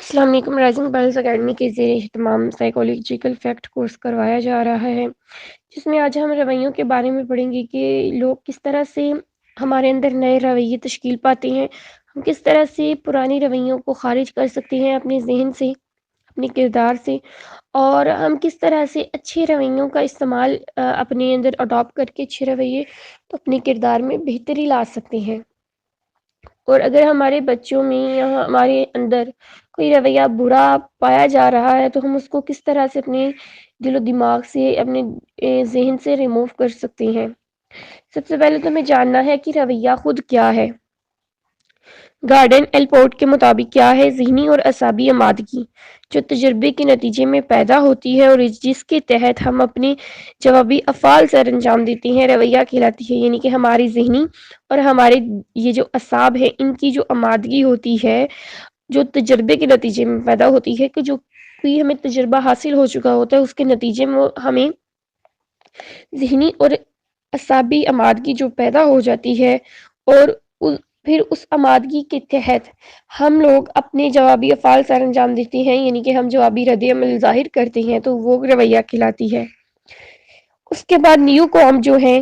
السلام علیکم۔ Rising plus academy کے زیر اہتمام سائیکولوجیکل فیکٹ کورس کروایا جا رہا ہے، جس میں آج ہم رویوں کے بارے میں پڑھیں گے کہ لوگ کس طرح سے ہمارے اندر نئے رویے تشکیل پاتے ہیں، ہم کس طرح سے پرانی رویوں کو خارج کر سکتے ہیں اپنے ذہن سے، اپنے کردار سے، اور ہم کس طرح سے اچھے رویوں کا استعمال اپنے اندر اڈاپٹ کر کے اچھے رویے اپنے کردار میں بہتری لا سکتے ہیں۔ اور اگر ہمارے بچوں میں یا ہمارے اندر کوئی رویہ برا پایا جا رہا ہے تو ہم اس کو کس طرح سے اپنے دل و دماغ سے، اپنے ذہن سے ریموو کر سکتے ہیں۔ سب سے پہلے تو ہمیں جاننا ہے کہ رویہ خود کیا ہے۔ گارڈن ایلپورٹ کے مطابق کیا ہے؟ ذہنی اور اعصابی آمادگی جو تجربے کے نتیجے میں پیدا ہوتی ہے اور جس کے تحت ہم اپنے جوابی افعال سر انجام دیتے ہیں، رویہ کہلاتی ہے۔ یعنی کہ ہماری ذہنی اور ہمارے یہ جو اعصاب ہے، ان کی جو آمادگی ہوتی ہے، جو تجربے کے نتیجے میں پیدا ہوتی ہے، کہ جو کوئی ہمیں تجربہ حاصل ہو چکا ہوتا ہے، اس کے نتیجے میں ہمیں ذہنی اور اعصابی آمادگی جو پیدا ہو جاتی ہے، اور پھر اس آمادگی کے تحت ہم لوگ اپنے جوابی افعال سر انجام دیتے ہیں، یعنی کہ ہم جوابی رد عمل ظاہر کرتے ہیں، تو وہ رویہ کہلاتی ہے۔ اس کے بعد نیو کام جو ہے،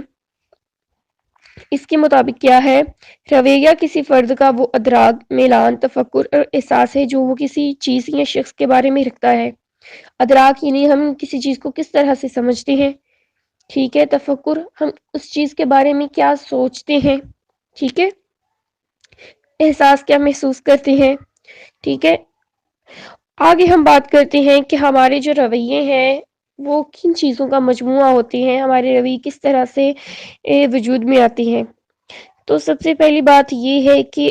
اس کے مطابق کیا ہے؟ رویہ کسی فرد کا وہ ادراک، میلان، تفکر اور احساس ہے جو وہ کسی چیز یا شخص کے بارے میں رکھتا ہے۔ ادراک یعنی ہم کسی چیز کو کس طرح سے سمجھتے ہیں، ٹھیک ہے۔ تفکر، ہم اس چیز کے بارے میں کیا سوچتے ہیں، ٹھیک ہے۔ احساس، کیا محسوس کرتے ہیں، ٹھیک ہے۔ آگے ہم بات کرتے ہیں کہ ہمارے جو رویے ہیں وہ کن چیزوں کا مجموعہ ہوتے ہیں، ہمارے رویے کس طرح سے وجود میں آتے ہیں۔ تو سب سے پہلی بات یہ ہے کہ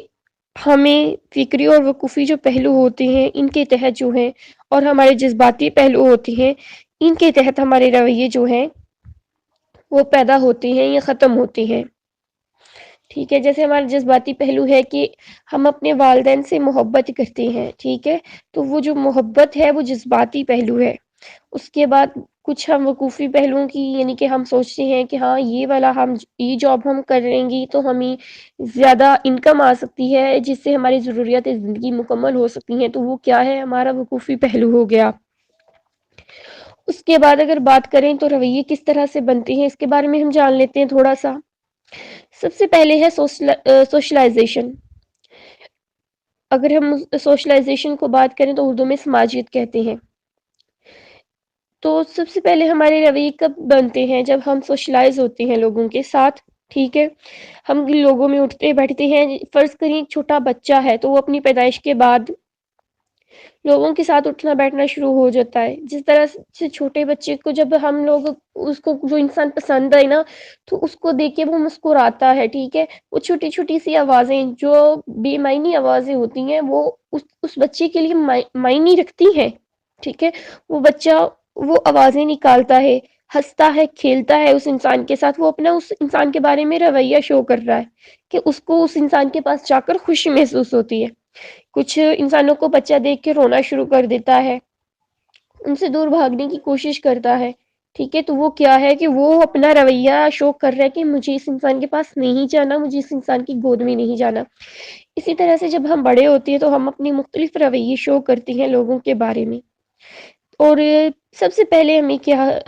ہمیں فکری اور وقوفی جو پہلو ہوتے ہیں، ان کے تحت جو ہیں، اور ہمارے جذباتی پہلو ہوتے ہیں، ان کے تحت ہمارے رویے جو ہیں وہ پیدا ہوتے ہیں یا ختم ہوتے ہیں، ٹھیک ہے۔ جیسے ہمارا جذباتی پہلو ہے کہ ہم اپنے والدین سے محبت کرتے ہیں، ٹھیک ہے، تو وہ جو محبت ہے وہ جذباتی پہلو ہے۔ اس کے بعد کچھ ہم وقوفی پہلوؤں کی، یعنی کہ ہم سوچتے ہیں کہ ہاں یہ جاب ہم کریں گی تو ہمیں زیادہ انکم آ سکتی ہے، جس سے ہماری ضروریات زندگی مکمل ہو سکتی ہیں، تو وہ کیا ہے؟ ہمارا وقوفی پہلو ہو گیا۔ اس کے بعد اگر بات کریں تو رویے کس طرح سے بنتے ہیں، اس کے بارے میں ہم جان لیتے ہیں تھوڑا سا۔ سب سے پہلے ہے سوشلائزیشن۔ اگر ہم سوشلائزیشن کو بات کریں تو اردو میں سماجیت کہتے ہیں۔ تو سب سے پہلے ہمارے رویے کب بنتے ہیں؟ جب ہم سوشلائز ہوتے ہیں لوگوں کے ساتھ، ٹھیک ہے۔ ہم لوگوں میں اٹھتے بیٹھتے ہیں، فرض کریں ایک چھوٹا بچہ ہے تو وہ اپنی پیدائش کے بعد لوگوں کے ساتھ اٹھنا بیٹھنا شروع ہو جاتا ہے۔ جس طرح سے چھوٹے بچے کو جب ہم لوگ اس کو جو انسان پسند ہے نا، تو اس کو دیکھ کے وہ مسکراتا ہے، ٹھیک ہے۔ وہ چھوٹی چھوٹی سی آوازیں جو بے معنی آوازیں ہوتی ہیں، وہ اس بچے کے لیے معنی رکھتی ہیں، ٹھیک ہے۔ وہ بچہ وہ آوازیں نکالتا ہے، ہنستا ہے، کھیلتا ہے اس انسان کے ساتھ، وہ اپنا اس انسان کے بارے میں رویہ شو کر رہا ہے کہ اس کو اس انسان کے پاس جا کر خوشی محسوس ہوتی ہے۔ کچھ انسانوں کو بچہ دیکھ کے رونا شروع کر دیتا ہے، ان سے دور بھاگنے کی کوشش کرتا ہے، ٹھیک ہے۔ تو وہ کیا ہے کہ وہ اپنا رویہ شو کر رہا ہے کہ مجھے اس انسان کے پاس نہیں جانا، مجھے اس انسان کی گود میں نہیں جانا۔ اسی طرح سے جب ہم بڑے ہوتے ہیں تو ہم اپنی مختلف رویے شو کرتے ہیں لوگوں کے بارے میں، اور سب سے پہلے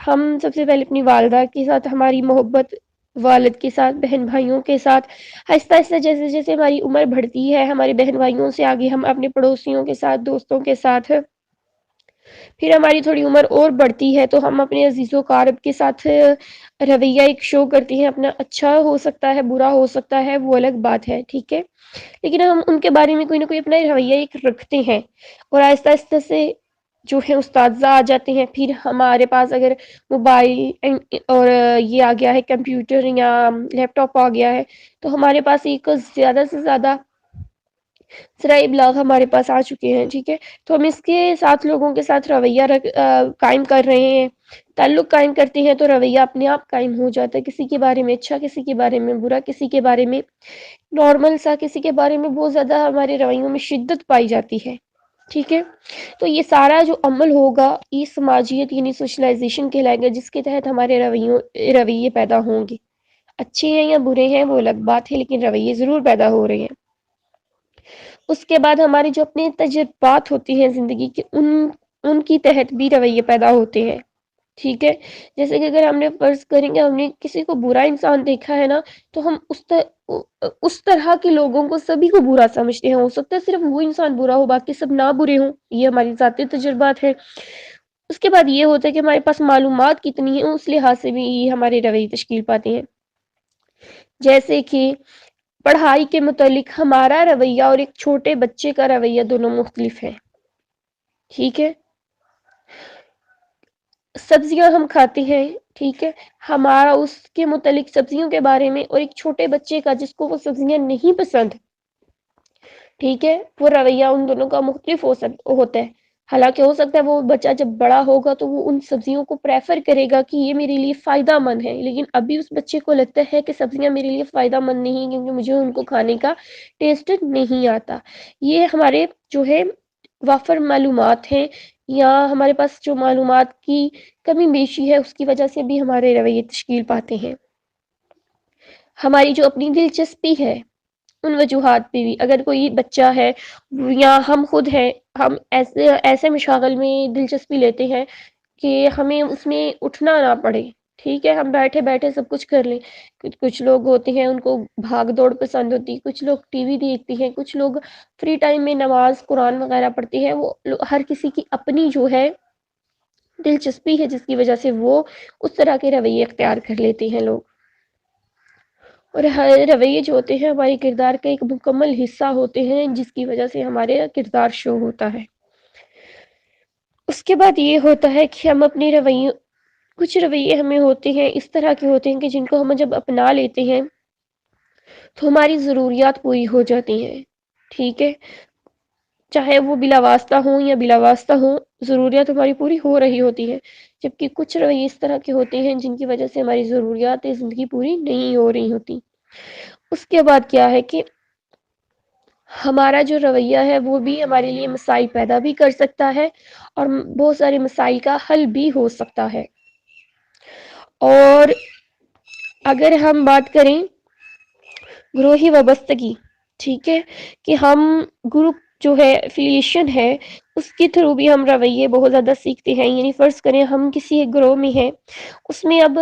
ہم سب سے پہلے اپنی والدہ کے ساتھ ہماری محبت، والد کے ساتھ، بہن بھائیوں کے ساتھ، آہستہ آہستہ جیسے جیسے ہماری عمر بڑھتی ہے، ہمارے بہن بھائیوں سے آگے ہم اپنے پڑوسیوں کے ساتھ، دوستوں کے ساتھ، پھر ہماری تھوڑی عمر اور بڑھتی ہے تو ہم اپنے عزیز و اقارب کے ساتھ رویہ ایک شو کرتے ہیں اپنا۔ اچھا ہو سکتا ہے، برا ہو سکتا ہے، وہ الگ بات ہے، ٹھیک ہے، لیکن ہم ان کے بارے میں کوئی نہ کوئی اپنا رویہ ایک رکھتے ہیں، اور آہستہ آہستہ سے جو ہے اساتذہ آ جاتے ہیں، پھر ہمارے پاس اگر موبائل اور یہ آ گیا ہے، کمپیوٹر یا لیپ ٹاپ آ گیا ہے، تو ہمارے پاس ایک زیادہ سے زیادہ ذرائع ابلاغ ہمارے پاس آ چکے ہیں، ٹھیک ہے۔ تو ہم اس کے ساتھ لوگوں کے ساتھ رویہ قائم کر رہے ہیں، تعلق قائم کرتے ہیں، تو رویہ اپنے آپ قائم ہو جاتا ہے۔ کسی کے بارے میں اچھا، کسی کے بارے میں برا، کسی کے بارے میں نارمل سا، کسی کے بارے میں بہت زیادہ ہمارے رویوں میں شدت پائی جاتی ہے، ٹھیک ہے۔ تو یہ سارا جو عمل ہوگا یہ سماجیت یعنی سوشلائزیشن کہلائے گا، جس کے تحت ہمارے رویے پیدا ہوں گے۔ اچھے ہیں یا برے ہیں وہ الگ بات ہے، لیکن رویے ضرور پیدا ہو رہے ہیں۔ اس کے بعد ہمارے جو اپنے تجربات ہوتی ہیں زندگی کے، ان کی تحت بھی رویے پیدا ہوتے ہیں، ٹھیک ہے۔ جیسے کہ اگر ہم نے فرض کریں گے ہم نے کسی کو برا انسان دیکھا ہے نا، تو ہم اس طرح کے لوگوں کو سبھی کو برا سمجھتے ہیں۔ ہو سکتا ہے صرف وہ انسان برا ہو، باقی سب نہ برے ہوں، یہ ہماری ذاتی تجربات ہے۔ اس کے بعد یہ ہوتا ہے کہ ہمارے پاس معلومات کتنی ہیں، اس لحاظ سے بھی یہ ہمارے رویے تشکیل پاتے ہیں۔ جیسے کہ پڑھائی کے متعلق ہمارا رویہ اور ایک چھوٹے بچے کا رویہ دونوں مختلف ہے، ٹھیک ہے۔ سبزیاں ہم کھاتے ہیں، ٹھیک ہے، ہمارا اس کے متعلق سبزیوں کے بارے میں اور ایک چھوٹے بچے کا جس کو وہ سبزیاں نہیں پسند، ٹھیک ہے، وہ رویہ ان دونوں کا مختلف ہوتا ہے۔ حالانکہ ہو سکتا ہے وہ بچہ جب بڑا ہوگا تو وہ ان سبزیوں کو پریفر کرے گا کہ یہ میرے لیے فائدہ مند ہے، لیکن ابھی اس بچے کو لگتا ہے کہ سبزیاں میرے لیے فائدہ مند نہیں، کیونکہ مجھے ان کو کھانے کا ٹیسٹ نہیں آتا۔ یہ ہمارے جو ہے وافر معلومات ہیں، یا ہمارے پاس جو معلومات کی کمی بیشی ہے، اس کی وجہ سے بھی ہمارے رویے تشکیل پاتے ہیں۔ ہماری جو اپنی دلچسپی ہے، ان وجوہات پہ بھی، اگر کوئی بچہ ہے یا ہم خود ہیں، ہم ایسے مشاغل میں دلچسپی لیتے ہیں کہ ہمیں اس میں اٹھنا نہ پڑے، ٹھیک ہے، ہم بیٹھے بیٹھے سب کچھ کر لیں۔ کچھ لوگ ہوتے ہیں ان کو بھاگ دوڑ پسند ہوتی، کچھ لوگ ٹی وی دیکھتے ہیں، کچھ لوگ فری ٹائم میں نماز قرآن وغیرہ پڑھتے ہیں۔ وہ ہر کسی کی اپنی جو ہے دلچسپی ہے، جس کی وجہ سے وہ اس طرح کے رویے اختیار کر لیتے ہیں لوگ۔ اور ہر رویے جو ہوتے ہیں ہمارے کردار کا ایک مکمل حصہ ہوتے ہیں، جس کی وجہ سے ہمارے کردار شو ہوتا ہے۔ اس کے بعد یہ ہوتا ہے کہ ہم اپنے رویوں، کچھ رویے ہمیں ہوتے ہیں اس طرح کے ہوتے ہیں کہ جن کو ہم جب اپنا لیتے ہیں تو ہماری ضروریات پوری ہو جاتی ہیں، ٹھیک ہے، چاہے وہ بلا واسطہ ہوں یا بلا واسطہ ہوں، ضروریات ہماری پوری ہو رہی ہوتی ہیں۔ جبکہ کچھ رویے اس طرح کے ہوتے ہیں جن کی وجہ سے ہماری ضروریات زندگی پوری نہیں ہو رہی ہوتی۔ اس کے بعد کیا ہے کہ ہمارا جو رویہ ہے وہ بھی ہمارے لیے مسائل پیدا بھی کر سکتا ہے، اور بہت سارے مسائل کا حل بھی ہو سکتا ہے۔ اور اگر ہم بات کریں گروہی وابستگی، ٹھیک ہے، کہ ہم گروپ جو ہے ایفیلیشن ہے، اس کے تھرو بھی ہم رویے بہت زیادہ سیکھتے ہیں۔ یعنی فرض کریں ہم کسی ایک گروہ میں ہیں، اس میں اب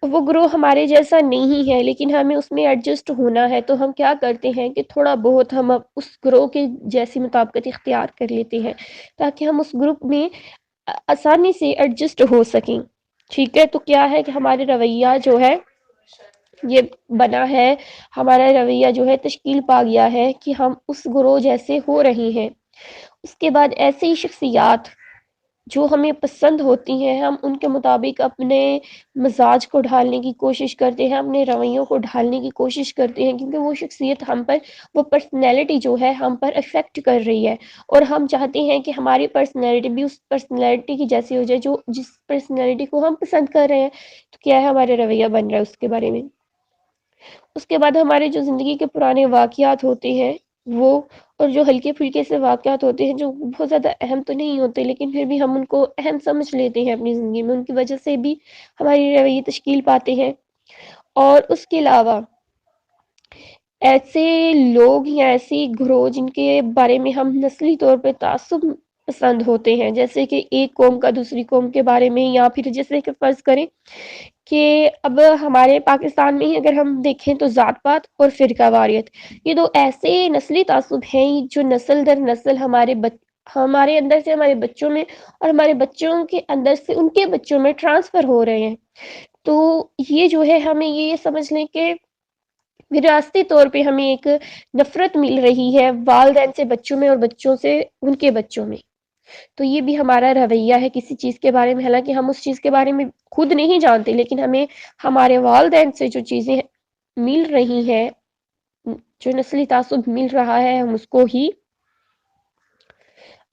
وہ گروہ ہمارے جیسا نہیں ہے، لیکن ہمیں اس میں ایڈجسٹ ہونا ہے، تو ہم کیا کرتے ہیں کہ تھوڑا بہت ہم اب اس گروہ کے جیسی مطابقت اختیار کر لیتے ہیں، تاکہ ہم اس گروپ میں آسانی سے ایڈجسٹ ہو سکیں، ٹھیک ہے۔ تو کیا ہے کہ ہمارے رویہ جو ہے یہ بنا ہے، ہمارا رویہ جو ہے تشکیل پا گیا ہے کہ ہم اس گروہ جیسے ہو رہے ہیں۔ اس کے بعد ایسی شخصیات جو ہمیں پسند ہوتی ہیں، ہم ان کے مطابق اپنے مزاج کو ڈھالنے کی کوشش کرتے ہیں، اپنے رویوں کو ڈھالنے کی کوشش کرتے ہیں، کیونکہ وہ شخصیت ہم پر، وہ پرسنالٹی جو ہے ہم پر افیکٹ کر رہی ہے، اور ہم چاہتے ہیں کہ ہماری پرسنالٹی بھی اس پرسنالٹی کی جیسی ہو جائے جو جس پرسنالٹی کو ہم پسند کر رہے ہیں۔ تو کیا ہے ہمارے رویہ بن رہا ہے اس کے بارے میں۔ اس کے بعد ہمارے جو زندگی کے پرانے واقعات ہوتے ہیں وہ، اور جو ہلکے پھلکے سے واقعات ہوتے ہیں جو بہت زیادہ اہم تو نہیں ہوتے، لیکن پھر بھی ہم ان کو اہم سمجھ لیتے ہیں اپنی زندگی میں، ان کی وجہ سے بھی ہماری رویے تشکیل پاتے ہیں۔ اور اس کے علاوہ ایسے لوگ یا ایسی گروہ جن کے بارے میں ہم نسلی طور پہ تعصب پسند ہوتے ہیں، جیسے کہ ایک قوم کا دوسری قوم کے بارے میں، یا پھر جیسے کہ فرض کریں کہ اب ہمارے پاکستان میں ہی اگر ہم دیکھیں تو ذات پات اور فرقہ واریت، یہ دو ایسے نسلی تعصب ہیں جو نسل در نسل ہمارے اندر سے ہمارے بچوں میں، اور ہمارے بچوں کے اندر سے ان کے بچوں میں ٹرانسفر ہو رہے ہیں۔ تو یہ جو ہے ہمیں یہ سمجھ لیں کہ وراثتی طور پہ ہمیں ایک نفرت مل رہی ہے والدین سے بچوں میں، اور بچوں سے ان کے بچوں میں۔ تو یہ بھی ہمارا رویہ ہے کسی چیز کے بارے میں، حالانکہ ہم اس چیز کے بارے میں خود نہیں جانتے، لیکن ہمیں ہمارے والدین سے جو چیزیں مل رہی ہیں، جو نسلی تعصب مل رہا ہے، ہم اس کو ہی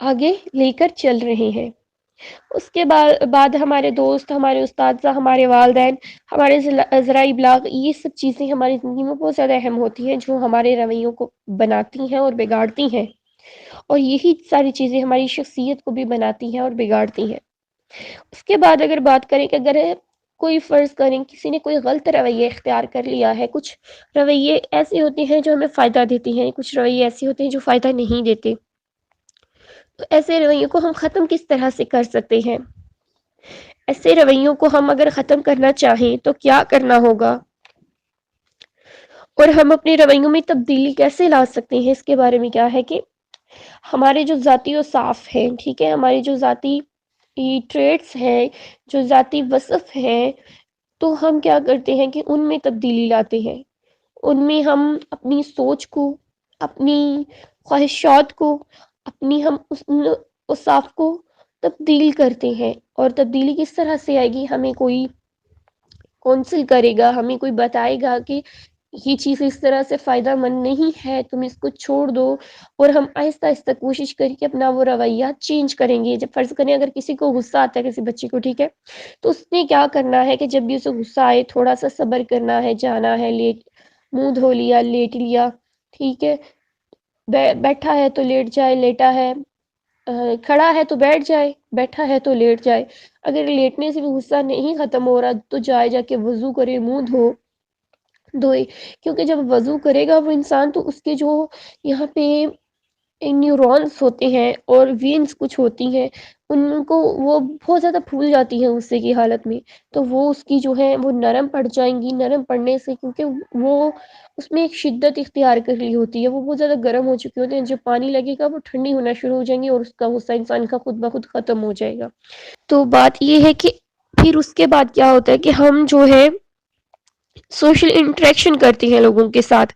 آگے لے کر چل رہے ہیں۔ اس کے بعد ہمارے دوست، ہمارے اساتذہ، ہمارے والدین، ہمارے ذرائع ابلاغ، یہ سب چیزیں ہماری زندگی میں بہت زیادہ اہم ہوتی ہیں، جو ہمارے رویوں کو بناتی ہیں اور بگاڑتی ہیں، اور یہی ساری چیزیں ہماری شخصیت کو بھی بناتی ہیں اور بگاڑتی ہیں۔ اس کے بعد اگر بات کریں کہ اگر کوئی فرض کریں کسی نے کوئی غلط رویہ اختیار کر لیا ہے، کچھ رویے ایسے ہوتے ہیں جو ہمیں فائدہ دیتے ہیں، کچھ رویے ایسے ہوتے ہیں جو فائدہ نہیں دیتے، تو ایسے رویوں کو ہم ختم کس طرح سے کر سکتے ہیں؟ ایسے رویوں کو ہم اگر ختم کرنا چاہیں تو کیا کرنا ہوگا، اور ہم اپنے رویوں میں تبدیلی کیسے لا سکتے ہیں؟ اس کے بارے میں کیا ہے کہ ہمارے جو ذاتی اوصاف ہیں، ٹھیک ہے، ہمارے جو ذاتی ٹریٹس ہیں، جو ذاتی وصف ہیں، تو ہم کیا کرتے ہیں کہ ان میں تبدیلی لاتے ہیں، ان میں ہم اپنی سوچ کو، اپنی خواہشات کو، اپنی ہم اس اوصاف کو تبدیل کرتے ہیں۔ اور تبدیلی کس طرح سے آئے گی؟ ہمیں کوئی کونسل کرے گا، ہمیں کوئی بتائے گا کہ یہ چیز اس طرح سے فائدہ مند نہیں ہے، تم اس کو چھوڑ دو، اور ہم آہستہ آہستہ کوشش کر کے اپنا وہ رویہ چینج کریں گے۔ جب فرض کریں اگر کسی کو غصہ آتا ہے کسی بچے کو، ٹھیک ہے، تو اس نے کیا کرنا ہے کہ جب بھی اسے غصہ آئے تھوڑا سا صبر کرنا ہے، جانا ہے، منہ دھو لیا، لیٹ لیا، ٹھیک ہے، بیٹھا ہے تو لیٹ جائے، لیٹا ہے، کھڑا ہے تو بیٹھ جائے، بیٹھا ہے تو لیٹ جائے۔ اگر لیٹنے سے بھی غصہ نہیں ختم ہو رہا تو جا کے وضو کرے، منہ دھوئے، کیونکہ جب وضو کرے گا وہ انسان تو اس کے جو یہاں پہ نیورونس ہوتے ہیں اور وینز کچھ ہوتی ہیں، ان کو وہ بہت زیادہ پھول جاتی ہیں غصے کی حالت میں، تو وہ اس کی جو ہے وہ نرم پڑ جائیں گی۔ نرم پڑنے سے، کیونکہ وہ اس میں ایک شدت اختیار کر لی ہوتی ہے، وہ بہت زیادہ گرم ہو چکے ہوتے ہیں، جب پانی لگے گا وہ ٹھنڈی ہونا شروع ہو جائیں گی اور اس کا غصہ انسان کا خود بخود ختم ہو جائے گا۔ تو بات یہ ہے کہ پھر اس کے بعد کیا ہوتا ہے کہ ہم جو ہے سوشل انٹریکشن کرتے ہیں لوگوں کے ساتھ،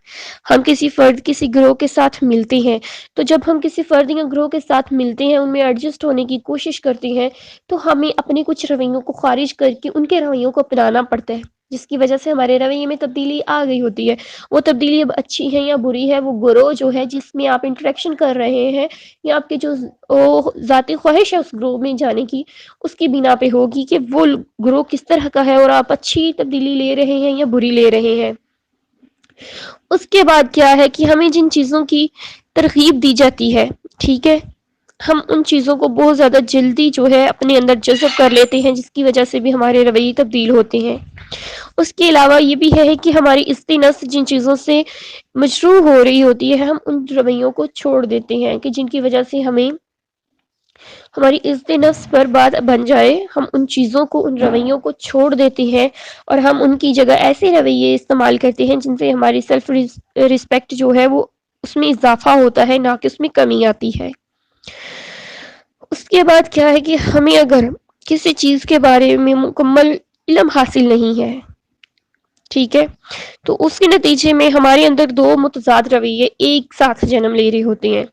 ہم کسی فرد، کسی گروہ کے ساتھ ملتے ہیں، تو جب ہم کسی فرد یا گروہ کے ساتھ ملتے ہیں، ان میں ایڈجسٹ ہونے کی کوشش کرتے ہیں، تو ہمیں اپنے کچھ رویوں کو خارج کر کے ان کے رویوں کو اپنانا پڑتا ہے، جس کی وجہ سے ہمارے رویے میں تبدیلی آ گئی ہوتی ہے۔ وہ تبدیلی اب اچھی ہے یا بری ہے، وہ گروہ جو ہے جس میں آپ انٹریکشن کر رہے ہیں، یا آپ کے جو ذاتی خواہش ہے اس گروہ میں جانے کی، اس کی بنا پہ ہوگی کہ وہ گروہ کس طرح کا ہے اور آپ اچھی تبدیلی لے رہے ہیں یا بری لے رہے ہیں۔ اس کے بعد کیا ہے کہ ہمیں جن چیزوں کی ترغیب دی جاتی ہے، ٹھیک ہے، ہم ان چیزوں کو بہت زیادہ جلدی جو ہے اپنے اندر جذب کر لیتے ہیں، جس کی وجہ سے بھی ہمارے رویے تبدیل ہوتے ہیں۔ اس کے علاوہ یہ بھی ہے کہ ہماری عزت نفس جن چیزوں سے مشروع ہو رہی ہوتی ہے، ہم ان رویوں کو چھوڑ دیتے ہیں کہ جن کی وجہ سے ہمیں ہماری عزت نفس پر بات بن جائے، ہم ان چیزوں کو، ان رویوں کو چھوڑ دیتے ہیں، اور ہم ان کی جگہ ایسے رویے استعمال کرتے ہیں جن سے ہماری سیلف ریسپیکٹ جو ہے وہ اس میں اضافہ ہوتا ہے، نہ کہ اس میں کمی آتی ہے۔ اس کے بعد کیا ہے کہ ہمیں اگر کسی چیز کے بارے میں مکمل علم حاصل نہیں ہے، ٹھیک ہے، تو اس کے نتیجے میں ہمارے اندر دو متضاد رویے ایک ساتھ جنم لے رہے ہوتے ہیں،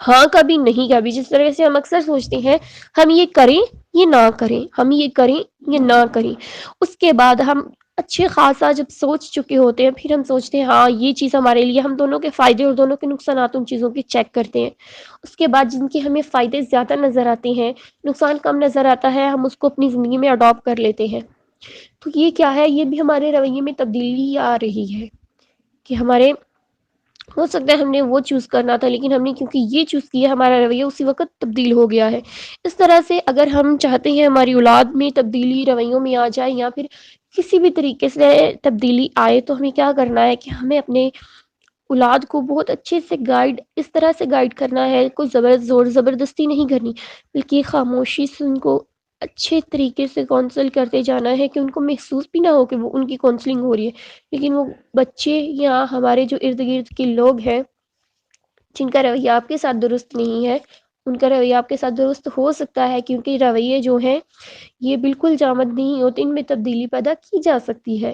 ہاں کبھی نہیں کبھی، جس طرح سے ہم اکثر سوچتے ہیں ہم یہ کریں یہ نہ کریں، ہم یہ کریں یہ نہ کریں، اس کے بعد ہم اچھے خاصا جب سوچ چکے ہوتے ہیں، پھر ہم سوچتے ہیں ہاں یہ چیز ہمارے لیے، ہم دونوں کے فائدے اور دونوں کے نقصانات ان چیزوں کی چیک کرتے ہیں، اس کے بعد جن کے ہمیں فائدے زیادہ نظر آتے ہیں، نقصان کم نظر آتا ہے، ہم اس کو اپنی زندگی میں اڈاپٹ کر لیتے ہیں۔ تو یہ کیا ہے؟ یہ بھی ہمارے رویے میں تبدیلی آ رہی ہے کہ ہمارے، ہو سکتا ہے ہم نے وہ چوز کرنا تھا لیکن ہم نے کیونکہ یہ چوز کیا، ہمارا رویہ اسی وقت تبدیل ہو گیا ہے۔ اس طرح سے اگر ہم چاہتے ہیں ہماری اولاد میں تبدیلی رویوں میں آ جائے یا پھر کسی بھی طریقے سے تبدیلی آئے، تو ہمیں کیا کرنا ہے کہ ہمیں اپنے اولاد کو بہت اچھے سے گائیڈ، اس طرح سے گائیڈ کرنا ہے، کوئی زور زبردستی نہیں کرنی، بلکہ خاموشی سے ان کو اچھے طریقے سے کونسل کرتے جانا ہے کہ ان کو محسوس بھی نہ ہو کہ وہ ان کی کونسلنگ ہو رہی ہے، لیکن وہ بچے یا ہمارے جو ارد گرد کے لوگ ہیں جن کا رویہ آپ کے ساتھ درست نہیں ہے، ان کا رویہ آپ کے ساتھ درست ہو سکتا ہے، کیونکہ رویے جو ہیں یہ بالکل جامد نہیں ہوتے، ان میں تبدیلی پیدا کی جا سکتی ہے۔